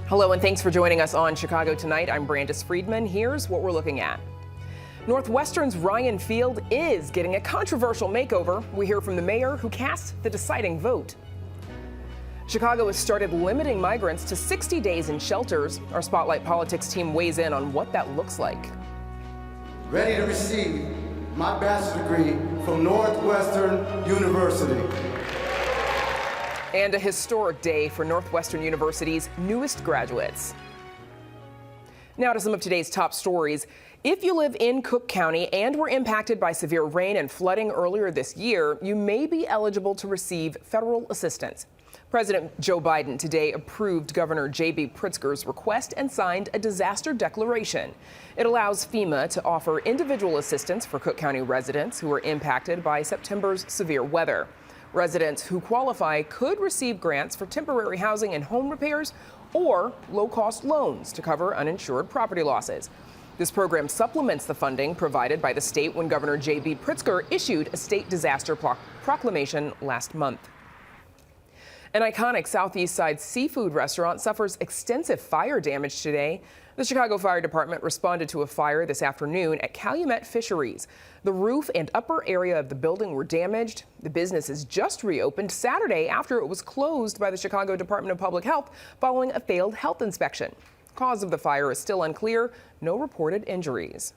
Hello and thanks for joining us on Chicago Tonight. I'm Brandis Friedman. Here's what we're looking at. Northwestern's Ryan Field is getting a controversial makeover. We hear from the mayor who cast the deciding vote. Chicago has started limiting migrants to 60 days in shelters. Our Spotlight Politics team weighs in on what that looks like. Ready to receive my bachelor's degree from Northwestern University. And a historic day for Northwestern University's newest graduates. Now to some of today's top stories. If you live in Cook County and were impacted by severe rain and flooding earlier this year, you may be eligible to receive federal assistance. President Joe Biden today approved Governor J.B. Pritzker's request and signed a disaster declaration. It allows FEMA to offer individual assistance for Cook County residents who were impacted by September's severe weather. Residents who qualify could receive grants for temporary housing and home repairs or low-cost loans to cover uninsured property losses. This program supplements the funding provided by the state when Governor J.B. Pritzker issued a state disaster proclamation last month. An iconic Southeast Side seafood restaurant suffers extensive fire damage today. The Chicago Fire Department responded to a fire this afternoon at Calumet Fisheries. The roof and upper area of the building were damaged. The business is just reopened Saturday after it was closed by the Chicago Department of Public Health following a failed health inspection. Cause of the fire is still unclear. No reported injuries.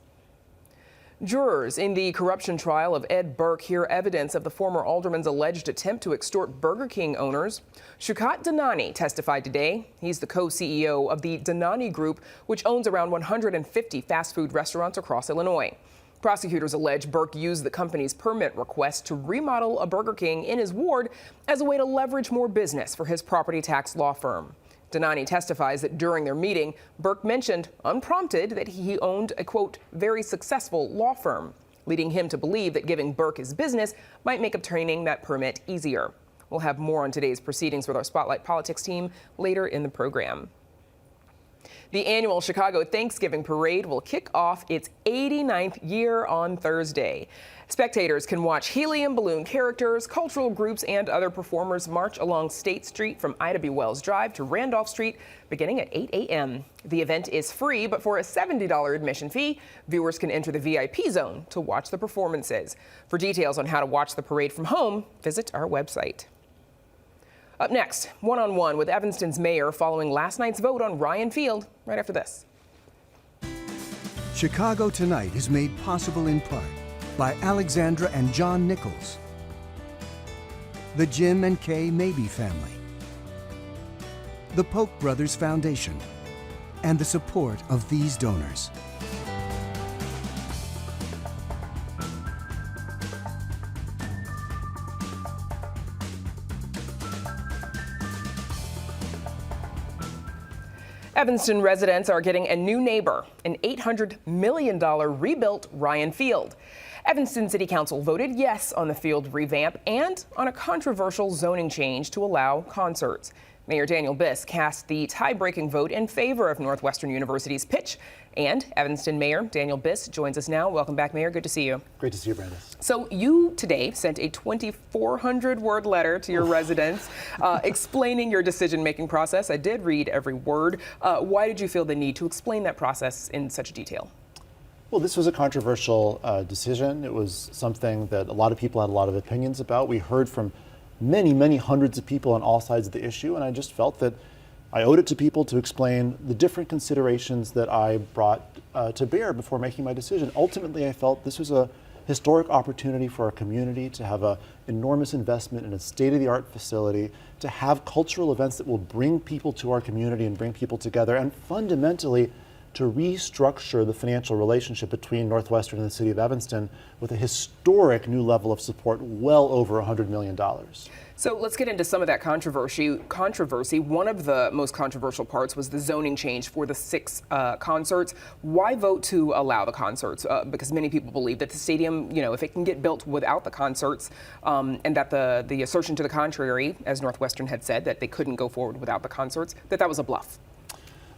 Jurors in the corruption trial of Ed Burke hear evidence of the former alderman's alleged attempt to extort Burger King owners. Shukat Danani testified today. He's the co-CEO of the Danani Group, which owns around 150 fast food restaurants across Illinois. Prosecutors allege Burke used the company's permit request to remodel a Burger King in his ward as a way to leverage more business for his property tax law firm. Danani testifies that during their meeting, Burke mentioned, unprompted, that he owned a, quote, very successful law firm, leading him to believe that giving Burke his business might make obtaining that permit easier. We'll have more on today's proceedings with our Spotlight Politics team later in the program. The annual Chicago Thanksgiving Parade will kick off its 89th year on Thursday. Spectators can watch helium balloon characters, cultural groups, and other performers march along State Street from Ida B. Wells Drive to Randolph Street beginning at 8 a.m. The event is free, but for a $70 admission fee, viewers can enter the VIP zone to watch the performances. For details on how to watch the parade from home, visit our website. Up next, one-on-one with Evanston's mayor following last night's vote on Ryan Field, right after this. Chicago Tonight is made possible in part by Alexandra and John Nichols, the Jim and Kay Mabey family, the Polk Brothers Foundation, and the support of these donors. Evanston residents are getting a new neighbor, an $800 million rebuilt Ryan Field. Evanston City Council voted yes on the field revamp and on a controversial zoning change to allow concerts. Mayor Daniel Biss cast the tie-breaking vote in favor of Northwestern University's pitch. And Evanston Mayor Daniel Biss joins us now. Welcome back, Mayor. Good to see you. Great to see you, Brandis. So you today sent a 2,400-word letter to your residents explaining your decision-making process. I did read every word. Why did you feel the need to explain that process in such detail? Well, this was a controversial decision. It was something that a lot of people had a lot of opinions about. We heard from many hundreds of people on all sides of the issue, and I just felt that I owed it to people to explain the different considerations that I brought to bear before making my decision. Ultimately, I felt this was a historic opportunity for our community to have an enormous investment in a state-of-the-art facility, to have cultural events that will bring people to our community and bring people together, and fundamentally to restructure the financial relationship between Northwestern and the city of Evanston with a historic new level of support, well over $100 million. So let's get into some of that controversy. One of the most controversial parts was the zoning change for the 6 concerts. Why vote to allow the concerts? Because many people believe that the stadium, if it can get built without the concerts, and that the assertion to the contrary, as Northwestern had said, that they couldn't go forward without the concerts, that was a bluff.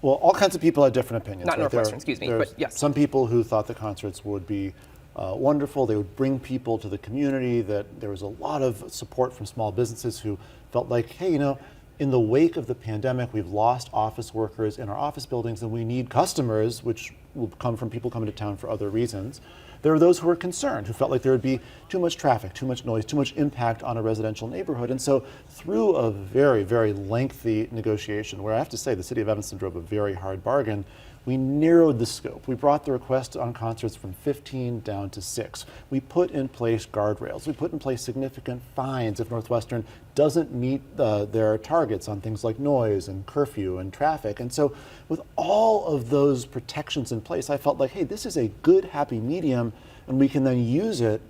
Well, all kinds of people had different opinions. Not right? Northwestern, excuse me, but yes. Some people who thought the concerts would be wonderful. They would bring people to the community, that there was a lot of support from small businesses who felt like, hey, in the wake of the pandemic, we've lost office workers in our office buildings, and we need customers, which will come from people coming to town for other reasons. There are those who are concerned, who felt like there would be too much traffic, too much noise, too much impact on a residential neighborhood. And so through a very, very lengthy negotiation, where I have to say the city of Evanston drove a very hard bargain, we narrowed the scope. We brought the request on concerts from 15 down to 6. We put in place guardrails. We put in place significant fines if Northwestern doesn't meet their targets on things like noise and curfew and traffic. And so with all of those protections in place, I felt like, hey, this is a good, happy medium, and we can then use it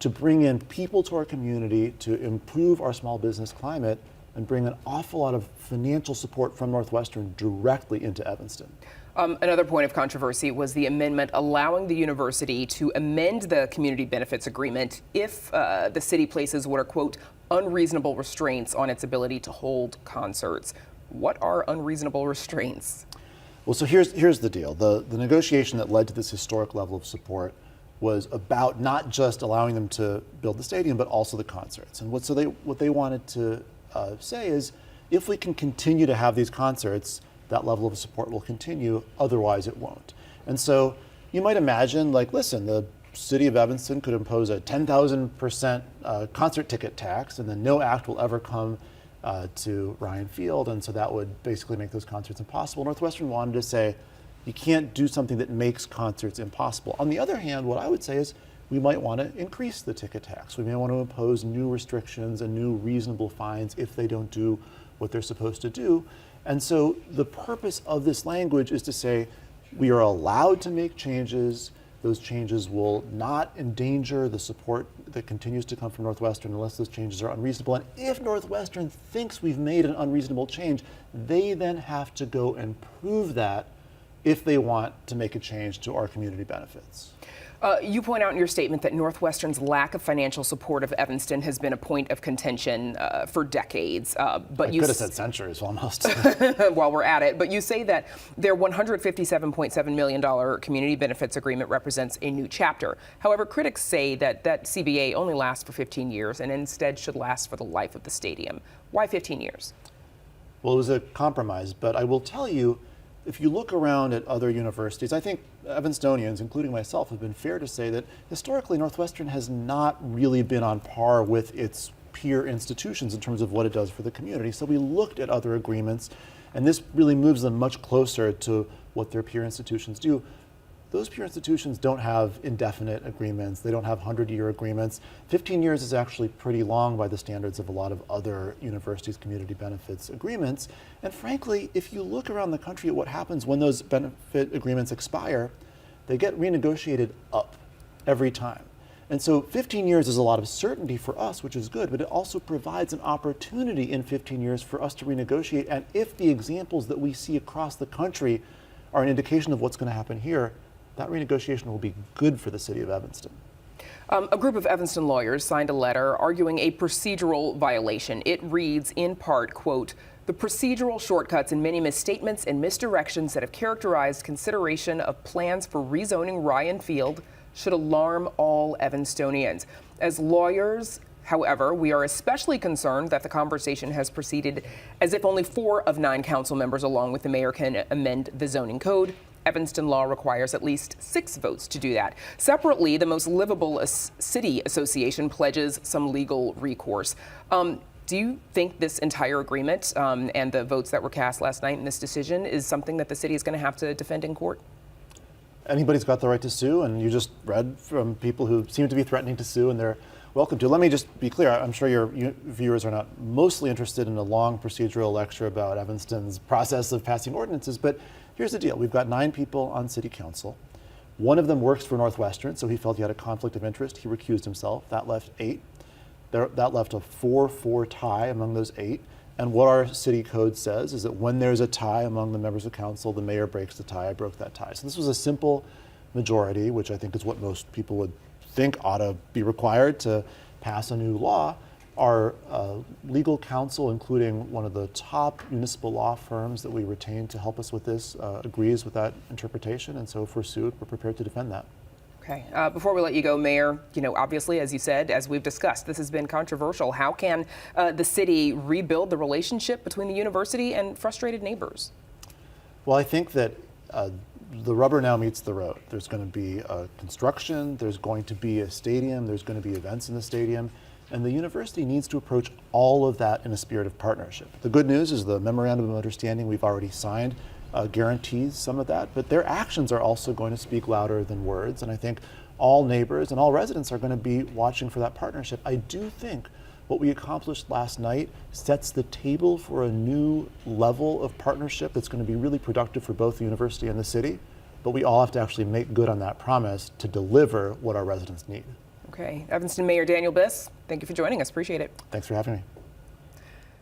to bring in people to our community, to improve our small business climate, and bring an awful lot of financial support from Northwestern directly into Evanston. Another point of controversy was the amendment allowing the university to amend the community benefits agreement if the city places what are, quote, unreasonable restraints on its ability to hold concerts. What are unreasonable restraints? Well, so here's the deal. The negotiation that led to this historic level of support was about not just allowing them to build the stadium, but also the concerts. And what they wanted to say is, if we can continue to have these concerts, that level of support will continue, otherwise it won't. And so you might imagine, like, listen, the city of Evanston could impose a 10,000% concert ticket tax, and then no act will ever come to Ryan Field, and so that would basically make those concerts impossible. Northwestern wanted to say, you can't do something that makes concerts impossible. On the other hand, what I would say is, we might want to increase the ticket tax. We may want to impose new restrictions and new reasonable fines if they don't do what they're supposed to do. And so the purpose of this language is to say we are allowed to make changes. Those changes will not endanger the support that continues to come from Northwestern unless those changes are unreasonable. And if Northwestern thinks we've made an unreasonable change, they then have to go and prove that if they want to make a change to our community benefits. You point out in your statement that Northwestern's lack of financial support of Evanston has been a point of contention for decades. But I could have said centuries almost. While we're at it, but you say that their $157.7 million community benefits agreement represents a new chapter. However, critics say that CBA only lasts for 15 years and instead should last for the life of the stadium. Why 15 years? Well, it was a compromise, but I will tell you, if you look around at other universities, I think Evanstonians, including myself, have been fair to say that historically Northwestern has not really been on par with its peer institutions in terms of what it does for the community. So we looked at other agreements, and this really moves them much closer to what their peer institutions do. Those peer institutions don't have indefinite agreements. They don't have 100-year agreements. 15 years is actually pretty long by the standards of a lot of other universities' community benefits agreements. And frankly, if you look around the country at what happens when those benefit agreements expire, they get renegotiated up every time. And so 15 years is a lot of certainty for us, which is good, but it also provides an opportunity in 15 years for us to renegotiate. And if the examples that we see across the country are an indication of what's going to happen here, that renegotiation will be good for the city of Evanston. A group of Evanston lawyers signed a letter arguing a procedural violation. It reads, in part, quote, "The procedural shortcuts and many misstatements and misdirections that have characterized consideration of plans for rezoning Ryan Field should alarm all Evanstonians. As lawyers, however, we are especially concerned that the conversation has proceeded as if only 4 of 9 council members, along with the mayor, can amend the zoning code. Evanston law requires at least 6 votes to do that." Separately, the Most Livable City Association pledges some legal recourse. Do you think this entire agreement and the votes that were cast last night in this decision is something that the city is going to have to defend in court? Anybody's got the right to sue, and you just read from people who seem to be threatening to sue, and they're welcome to. Let me just be clear. I'm sure your viewers are not mostly interested in a long procedural lecture about Evanston's process of passing ordinances, but here's the deal. We've got 9 people on city council. One of them works for Northwestern, so he felt he had a conflict of interest. He recused himself. That left 8. That left a 4-4 tie among those 8. And what our city code says is that when there's a tie among the members of council, the mayor breaks the tie. I broke that tie. So this was a simple majority, which I think is what most people would think ought to be required to pass a new law. Our legal counsel, including one of the top municipal law firms that we retain to help us with this, agrees with that interpretation. And so if we're sued, we're prepared to defend that. Okay. Before we let you go, Mayor, obviously, as you said, as we've discussed, this has been controversial. How can the city rebuild the relationship between the university and frustrated neighbors? Well, I think that the rubber now meets the road. There's going to be construction, there's going to be a stadium, there's going to be events in the stadium, and the university needs to approach all of that in a spirit of partnership. The good news is the memorandum of understanding we've already signed guarantees some of that, but their actions are also going to speak louder than words, and I think all neighbors and all residents are going to be watching for that partnership. I do think what we accomplished last night sets the table for a new level of partnership that's going to be really productive for both the university and the city, but we all have to actually make good on that promise to deliver what our residents need. Okay. Evanston Mayor Daniel Biss, thank you for joining us. Appreciate it. Thanks for having me.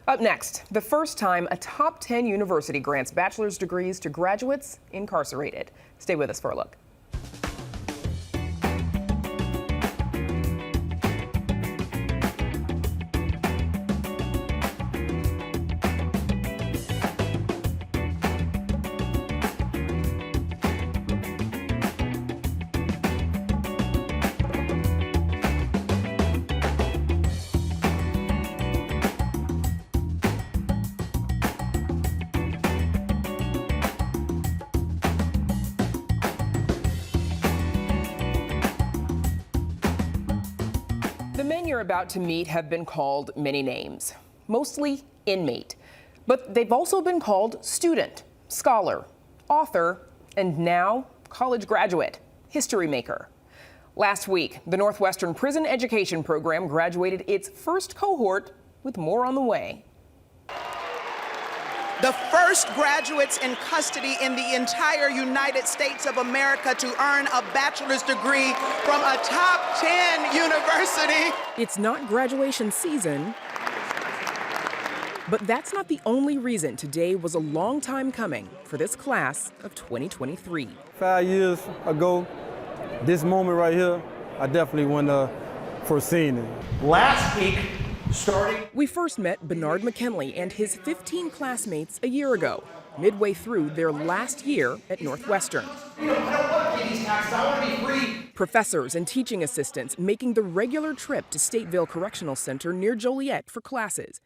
Up next, the first time a top 10 university grants bachelor's degrees to graduates incarcerated. Stay with us for a look. The men you're about to meet have been called many names, mostly inmate, but they've also been called student, scholar, author, and now college graduate, history maker. Last week, the Northwestern Prison Education Program graduated its first cohort, with more on the way. The first graduates in custody in the entire United States of America to earn a bachelor's degree from a top 10 university. It's not graduation season, but that's not the only reason today was a long time coming for this class of 2023. 5 years ago, this moment right here, I definitely wouldn't have foreseen it. Last week, We first met Bernard McKinley and his 15 classmates a year ago, midway through their last year at Northwestern. I don't want to pay these taxes, I want to be free. Professors and teaching assistants making the regular trip to Stateville Correctional Center near Joliet for classes.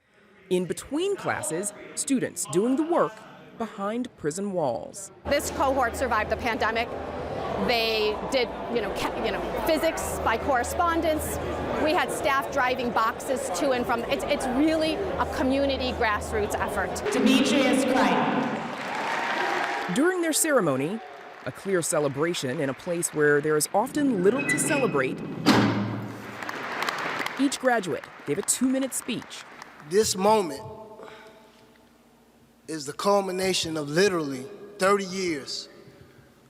In between classes, students doing the work behind prison walls. This cohort survived the pandemic. They did, physics by correspondence. We had staff driving boxes to and from. It's really a community grassroots effort. Demetrius Crichton. During their ceremony, a clear celebration in a place where there is often little to celebrate, each graduate gave a 2-minute speech. This moment is the culmination of literally 30 years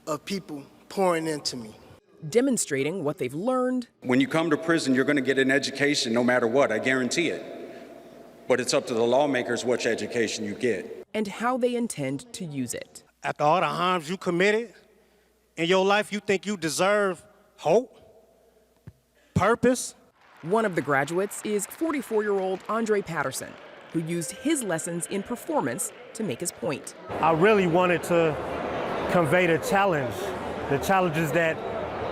of people pouring into me, demonstrating what they've learned. When you come to prison, you're going to get an education no matter what, I guarantee it. But it's up to the lawmakers which education you get. And how they intend to use it. After all the harms you committed in your life, you think you deserve hope, purpose? One of the graduates is 44-year-old Andre Patterson, who used his lessons in performance to make his point. I really wanted to convey the challenges that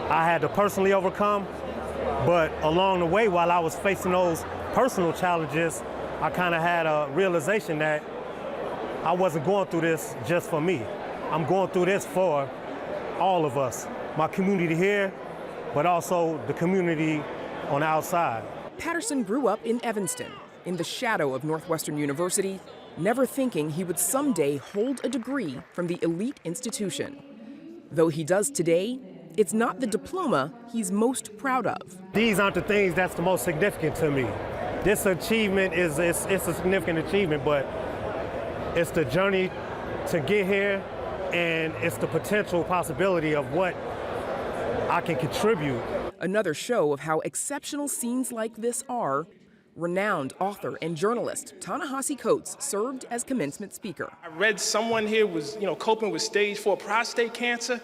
I had to personally overcome, but along the way, while I was facing those personal challenges, I kind of had a realization that I wasn't going through this just for me. I'm going through this for all of us, my community here, but also the community on the outside. Patterson grew up in Evanston, in the shadow of Northwestern University, never thinking he would someday hold a degree from the elite institution. Though he does today, it's not the diploma he's most proud of. These aren't the things that's the most significant to me. This achievement it's a significant achievement, but it's the journey to get here, and it's the potential possibility of what I can contribute. Another show of how exceptional scenes like this are. Renowned author and journalist Ta-Nehisi Coates served as commencement speaker. I read someone here was, coping with stage 4 prostate cancer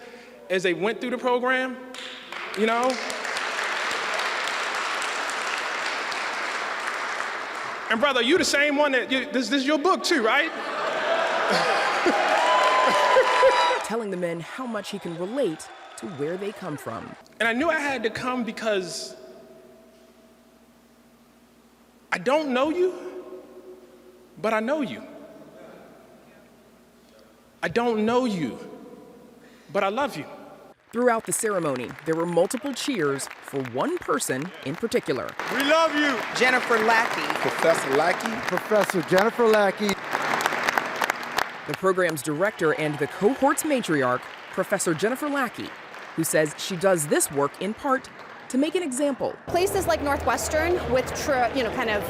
as they went through the program, And brother, you the same one this is your book too, right? Telling the men how much he can relate to where they come from. And I knew I had to come because I don't know you, but I know you. I don't know you, but I love you. Throughout the ceremony, there were multiple cheers for one person in particular. We love you. Jennifer Lackey. Professor Lackey. Professor Jennifer Lackey. The program's director and the cohort's matriarch, Professor Jennifer Lackey, who says she does this work in part to make an example. Places like Northwestern with kind of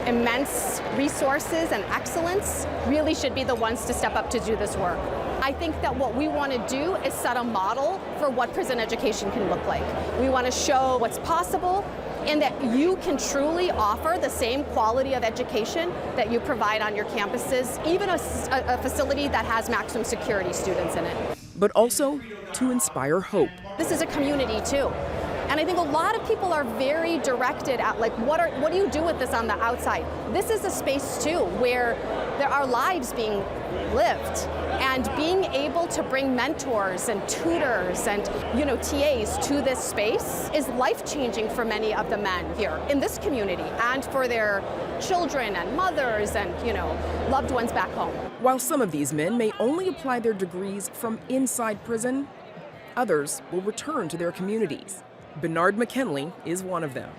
immense resources and excellence really should be the ones to step up to do this work. I think that what we want to do is set a model for what prison education can look like. We want to show what's possible and that you can truly offer the same quality of education that you provide on your campuses, even a facility that has maximum security students in it. But also to inspire hope. This is a community too. And I think a lot of people are very directed at like, what do you do with this on the outside? This is a space too where there are lives being lived, and being able to bring mentors and tutors and TAs to this space is life-changing for many of the men here in this community and for their children and mothers and loved ones back home. While some of these men may only apply their degrees from inside prison, others will return to their communities. Bernard McKinley is one of them,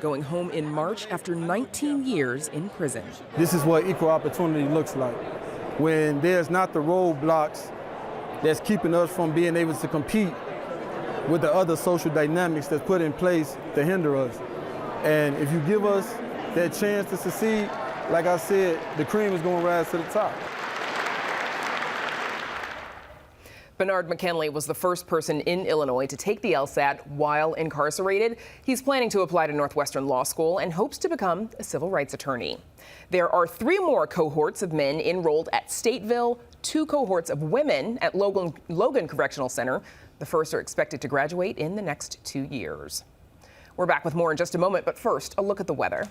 going home in March after 19 years in prison. This is what equal opportunity looks like. When there's not the roadblocks that's keeping us from being able to compete with the other social dynamics that's put in place to hinder us. And if you give us that chance to succeed, like I said, the cream is going to rise to the top. Bernard McKinley was the first person in Illinois to take the LSAT while incarcerated. He's planning to apply to Northwestern Law School and hopes to become a civil rights attorney. There are 3 more cohorts of men enrolled at Stateville, 2 cohorts of women at Logan Correctional Center. The first are expected to graduate in the next 2 years. We're back with more in just a moment, but first, a look at the weather.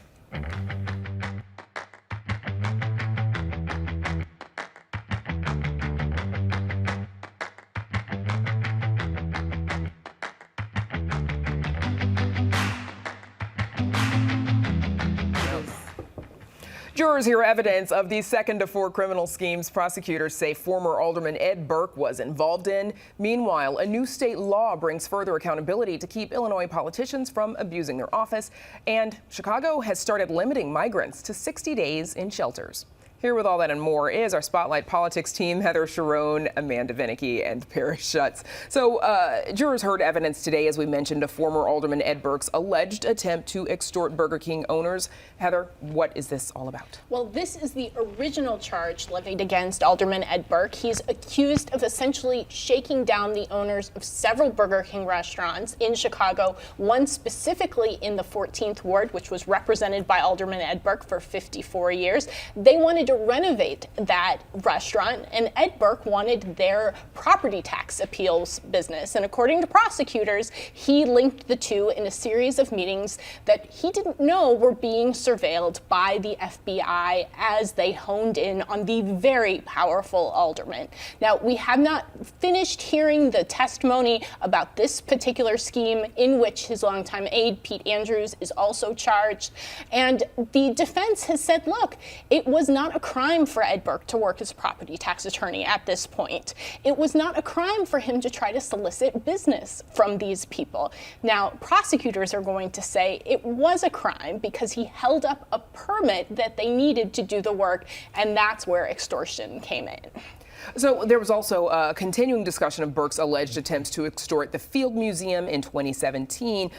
Jurors hear evidence of the second of 4 criminal schemes prosecutors say former Alderman Ed Burke was involved in. Meanwhile, a new state law brings further accountability to keep Illinois politicians from abusing their office. And Chicago has started limiting migrants to 60 days in shelters. Here with all that and more is our Spotlight Politics team, Heather Sharon, Amanda Vinicky, and Paris Schutz. So jurors heard evidence today, as we mentioned, of former Alderman Ed Burke's alleged attempt to extort Burger King owners. Heather, what is this all about? Well, this is the original charge levied against Alderman Ed Burke. He's accused of essentially shaking down the owners of several Burger King restaurants in Chicago, one specifically in the 14th Ward, which was represented by Alderman Ed Burke for 54 years. They wanted to renovate that restaurant, and Ed Burke wanted their property tax appeals business. And according to prosecutors, he linked the two in a series of meetings that he didn't know were being surveilled by the FBI as they honed in on the very powerful alderman. Now, we have not finished hearing the testimony about this particular scheme in which his longtime aide, Pete Andrews, is also charged. And the defense has said, look, it was not a crime for Ed Burke to work as a property tax attorney at this point. It was not a crime for him to try to solicit business from these people. Now, prosecutors are going to say it was a crime because he held up a permit that they needed to do the work, and that's where extortion came in. So there was also a continuing discussion of Burke's alleged attempts to extort the Field Museum in 2017.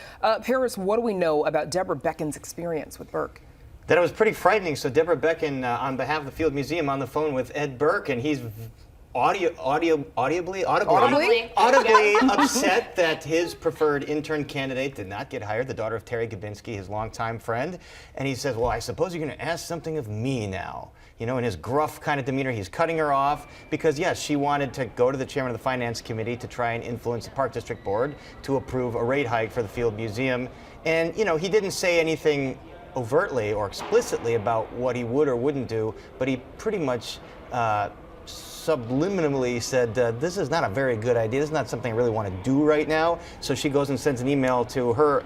Paris, what do we know about Deborah Beckin's experience with Burke? That it was pretty frightening. So Deborah Beckin, on behalf of the Field Museum, on the phone with Ed Burke, and he's audibly upset that his preferred intern candidate did not get hired, the daughter of Terry Gabinski, his longtime friend. And he says, well, I suppose you're going to ask something of me now. You know, in his gruff kind of demeanor, he's cutting her off because, yes, she wanted to go to the chairman of the Finance Committee to try and influence the Park District Board to approve a rate hike for the Field Museum. And, you know, he didn't say anything overtly or explicitly about what he would or wouldn't do, but he pretty much subliminally said, this is not a very good idea. This is not something I really want to do right now. So she goes and sends an email to her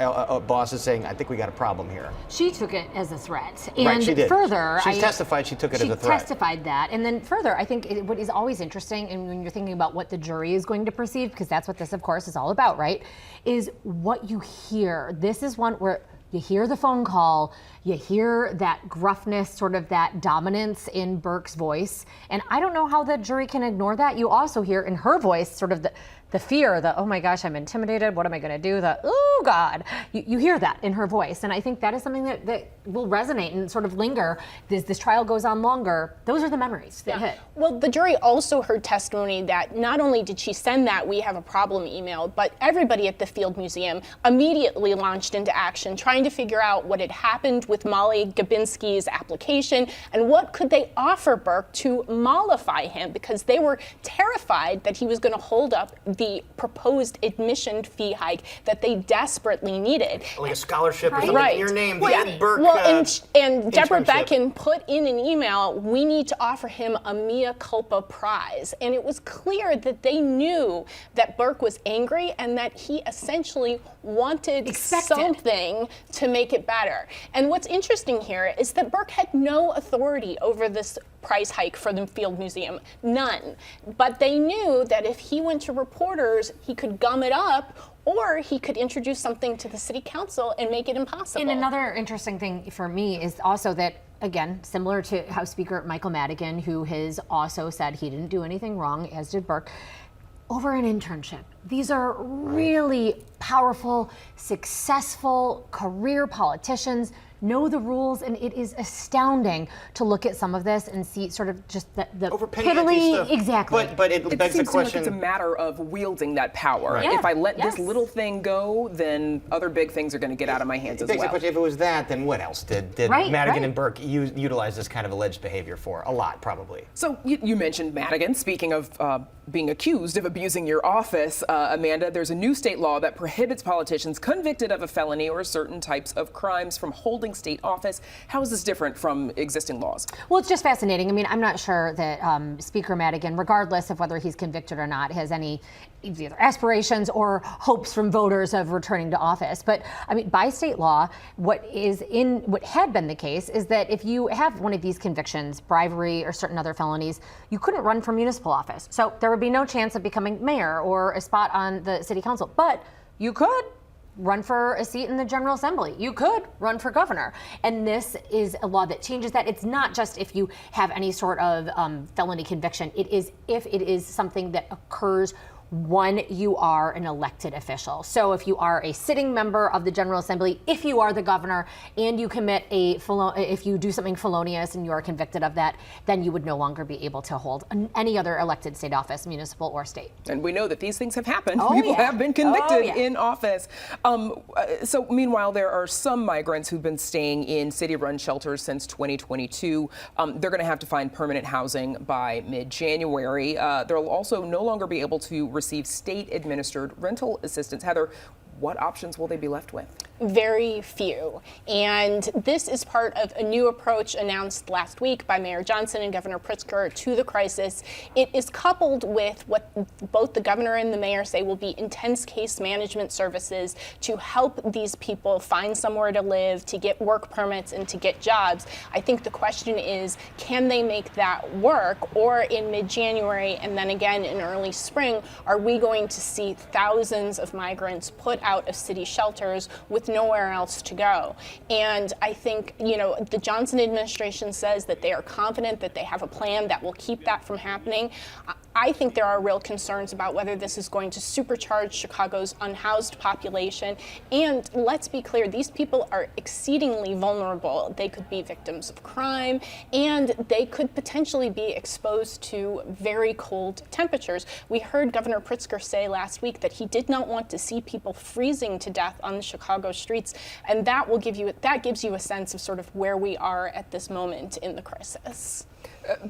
bosses saying, I think we got a problem here. She took it as a threat. And right, she did. Further, She's testified she took it as a threat. She testified that. And then further, I think what is always interesting, and when you're thinking about what the jury is going to perceive, because that's what this, of course, is all about, right, is what you hear. This is one where you hear the phone call, you hear that gruffness, sort of that dominance in Burke's voice. And I don't know how the jury can ignore that. You also hear in her voice sort of the fear, the, oh my gosh, I'm intimidated, what am I gonna do? The, oh God, you hear that in her voice. And I think that is something that will resonate and sort of linger. This trial goes on longer. Those are the memories that hit. Well, the jury also heard testimony that not only did she send that "we have a problem" email, but everybody at the Field Museum immediately launched into action, trying to figure out what had happened with Molly Gabinski's application and what could they offer Burke to mollify him, because they were terrified that he was going to hold up the proposed admission fee hike that they desperately needed. Like a scholarship or something Right. in your name, the Well, Ed Burke and Deborah internship. Beckin put in an email, we need to offer him a mea culpa prize. And it was clear that they knew that Burke was angry and that he essentially wanted something to make it better. And what's interesting here is that Burke had no authority over this price hike for the Field Museum, none. But they knew that if he went to reporters, he could gum it up, or he could introduce something to the city council and make it impossible. And another interesting thing for me is also that, again, similar to House Speaker Michael Madigan, who has also said he didn't do anything wrong, as did Burke, over an internship. These are really powerful, successful career politicians, know the rules, and it is astounding to look at some of this and see sort of just the piddly, stuff. exactly. But it begs the seems question. like it's a matter of wielding that power. Right. If I let this little thing go, then other big things are going to get out of my hands It as begs the well. question, if it was that, then what else did Madigan and Burke utilize this kind of alleged behavior for? A lot, probably. So you mentioned Madigan. Speaking of being accused of abusing your office, Amanda, there's a new state law that prohibits politicians convicted of a felony or certain types of crimes from holding state office. How is this different from existing laws? Well, it's just fascinating. I mean, I'm not sure that Speaker Madigan, regardless of whether he's convicted or not, has any either aspirations or hopes from voters of returning to office. But I mean, by state law, what had been the case is that if you have one of these convictions, bribery or certain other felonies, you couldn't run for municipal office. So there would be no chance of becoming mayor or a spot on the city council. But you could run for a seat in the General Assembly. You could run for governor. And this is a law that changes that. It's not just if you have any sort of felony conviction. It is if it is something that occurs when you are an elected official. So if you are a sitting member of the General Assembly, if you are the governor and you commit if you do something felonious and you are convicted of that, then you would no longer be able to hold any other elected state office, municipal or state. And we know that these things have happened. Oh, People yeah. have been convicted Oh, yeah. in office. So meanwhile, there are some migrants who've been staying in city-run shelters since 2022. They're going to have to find permanent housing by mid-January. They'll also no longer be able to receive state-administered rental assistance. Heather, what options will they be left with? Very few. And this is part of a new approach announced last week by Mayor Johnson and Governor Pritzker to the crisis. It is coupled with what both the governor and the mayor say will be intense case management services to help these people find somewhere to live, to get work permits, and to get jobs. I think the question is, can they make that work? Or in mid-January and then again in early spring, are we going to see thousands of migrants put out of city shelters with nowhere else to go? And I think, the Johnson administration says that they are confident that they have a plan that will keep that from happening. I think there are real concerns about whether this is going to supercharge Chicago's unhoused population. And let's be clear, these people are exceedingly vulnerable. They could be victims of crime, and they could potentially be exposed to very cold temperatures. We heard Governor Pritzker say last week that he did not want to see people freezing to death on the Chicago streets, and that gives you a sense of sort of where we are at this moment in the crisis.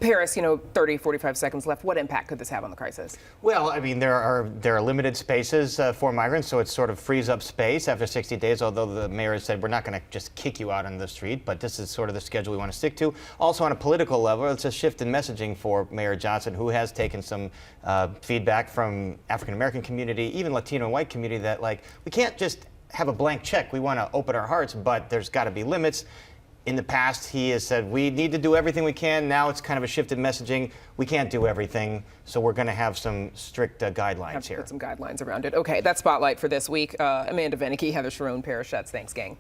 Paris, 30, 45 seconds left. What impact could this have on the crisis? Well, I mean, there are limited spaces for migrants, so it sort of frees up space after 60 days, although the mayor has said we're not going to just kick you out on the street, but this is sort of the schedule we want to stick to. Also, on a political level, it's a shift in messaging for Mayor Johnson, who has taken some feedback from African-American community, even Latino and white community, that, like, we can't just have a blank check. We want to open our hearts, but there's got to be limits. In the past, he has said, we need to do everything we can. Now it's kind of a shift in messaging. We can't do everything, so we're going to have some strict guidelines here. Put some guidelines around it. Okay, that's Spotlight for this week. Amanda Venicky, Heather Sharon, Paris Schutz. Thanks, gang.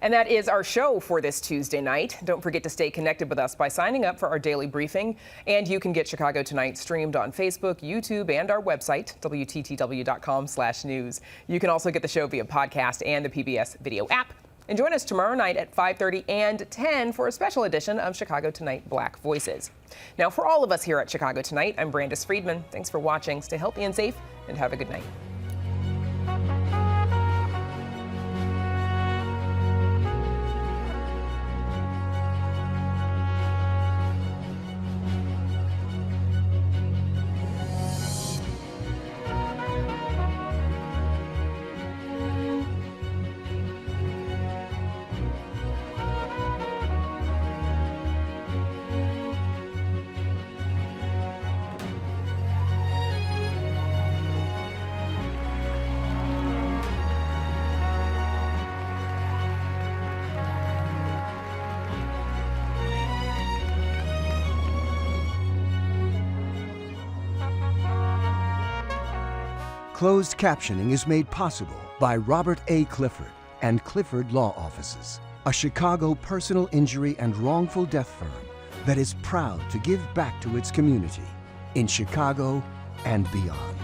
And that is our show for this Tuesday night. Don't forget to stay connected with us by signing up for our daily briefing. And you can get Chicago Tonight streamed on Facebook, YouTube, and our website, WTTW.com/news. You can also get the show via podcast and the PBS video app. And join us tomorrow night at 5:30 and 10 for a special edition of Chicago Tonight Black Voices. Now, for all of us here at Chicago Tonight, I'm Brandis Friedman. Thanks for watching. Stay healthy and safe, and have a good night. Closed captioning is made possible by Robert A. Clifford and Clifford Law Offices, a Chicago personal injury and wrongful death firm that is proud to give back to its community in Chicago and beyond.